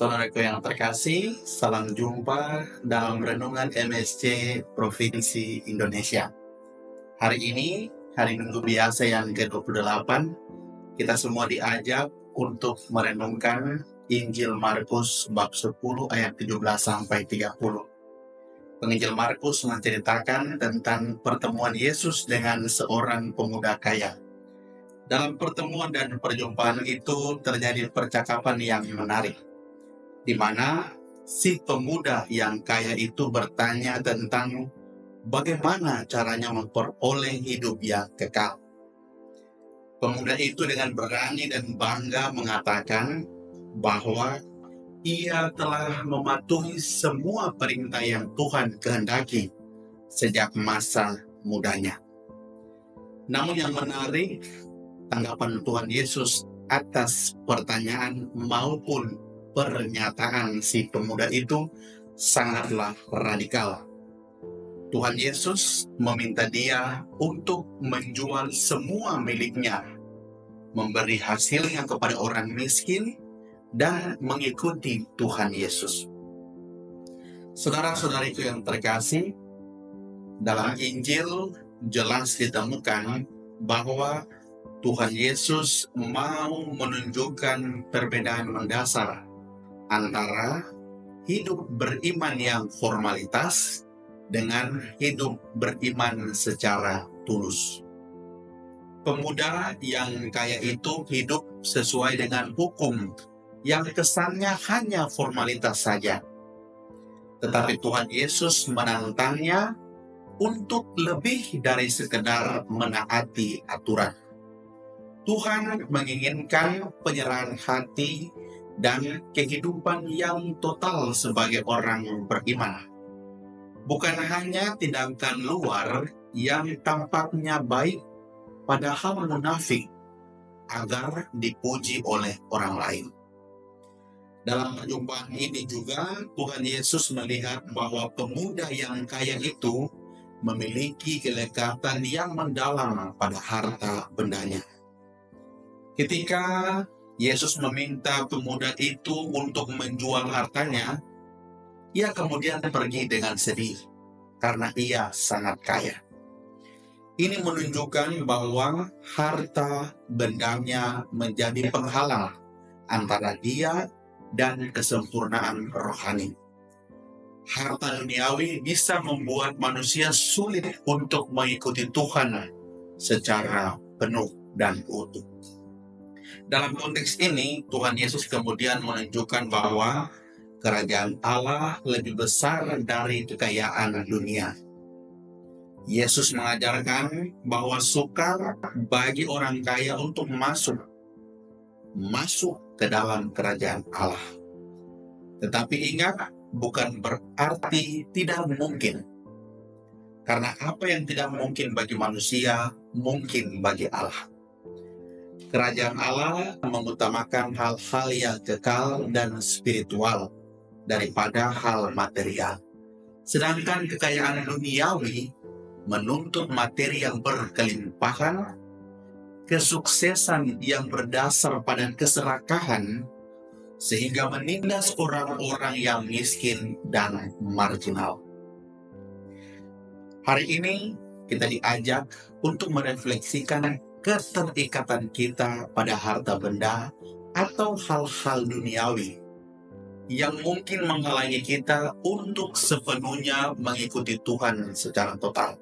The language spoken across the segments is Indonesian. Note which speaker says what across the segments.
Speaker 1: Saudaraku yang terkasih, salam jumpa dalam Renungan MSC Provinsi Indonesia. Hari ini, hari Minggu biasa yang ke-28, kita semua diajak untuk merenungkan Injil Markus bab 10 ayat 17-30. Penginjil Markus menceritakan tentang pertemuan Yesus dengan seorang pemuda kaya. Dalam pertemuan dan perjumpaan itu terjadi percakapan yang menarik, di mana si pemuda yang kaya itu bertanya tentang bagaimana caranya memperoleh hidup yang kekal. Pemuda itu dengan berani dan bangga mengatakan bahwa ia telah mematuhi semua perintah yang Tuhan kehendaki sejak masa mudanya. Namun yang menarik, tanggapan Tuhan Yesus atas pertanyaan maupun pernyataan si pemuda itu sangatlah radikal. Tuhan Yesus meminta dia untuk menjual semua miliknya, memberi hasilnya kepada orang miskin, dan mengikuti Tuhan Yesus. Saudara-saudariku yang terkasih, dalam Injil jelas ditemukan bahwa Tuhan Yesus mau menunjukkan perbedaan mendasar antara hidup beriman yang formalitas dengan hidup beriman secara tulus. Pemuda yang kaya itu hidup sesuai dengan hukum yang kesannya hanya formalitas saja. Tetapi Tuhan Yesus menantangnya untuk lebih dari sekedar menaati aturan. Tuhan menginginkan penyerahan hati dan kehidupan yang total sebagai orang beriman. Bukan hanya tindakan luar yang tampaknya baik padahal munafik agar dipuji oleh orang lain. Dalam perjumpaan ini juga Tuhan Yesus melihat bahwa pemuda yang kaya itu memiliki kelekatan yang mendalam pada harta bendanya. Ketika Yesus meminta pemuda itu untuk menjual hartanya, ia kemudian pergi dengan sedih karena ia sangat kaya. Ini menunjukkan bahwa harta bendanya menjadi penghalang antara dia dan kesempurnaan rohani. Harta duniawi bisa membuat manusia sulit untuk mengikuti Tuhan secara penuh dan utuh. Dalam konteks ini, Tuhan Yesus kemudian menunjukkan bahwa kerajaan Allah lebih besar dari kekayaan dunia. Yesus mengajarkan bahwa sukar bagi orang kaya untuk masuk ke dalam kerajaan Allah. Tetapi ingat, bukan berarti tidak mungkin. Karena apa yang tidak mungkin bagi manusia, mungkin bagi Allah. Kerajaan Allah mengutamakan hal-hal yang kekal dan spiritual daripada hal material. Sedangkan kekayaan duniawi menuntut materi yang berkelimpahan, kesuksesan yang berdasar pada keserakahan, sehingga menindas orang-orang yang miskin dan marginal. Hari ini kita diajak untuk merefleksikan keterikatan kita pada harta benda atau hal-hal duniawi yang mungkin menghalangi kita untuk sepenuhnya mengikuti Tuhan secara total.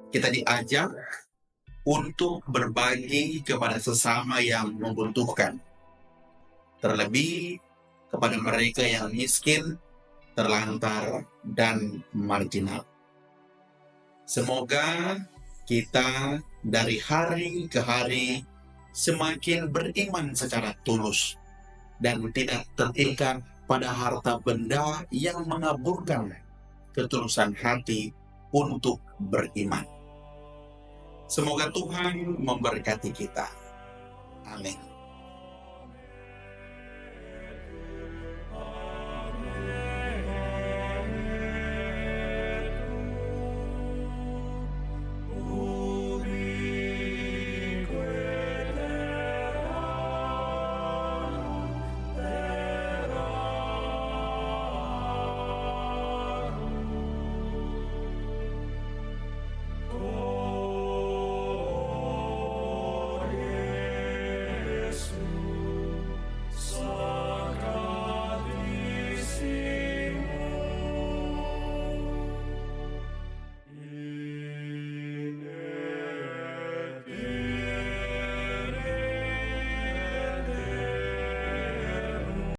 Speaker 1: Kita diajak untuk berbagi kepada sesama yang membutuhkan, terlebih kepada mereka yang miskin, terlantar, dan marginal. Semoga kita dari hari ke hari semakin beriman secara tulus dan tidak terikat pada harta benda yang mengaburkan ketulusan hati untuk beriman. Semoga Tuhan memberkati kita. Amin.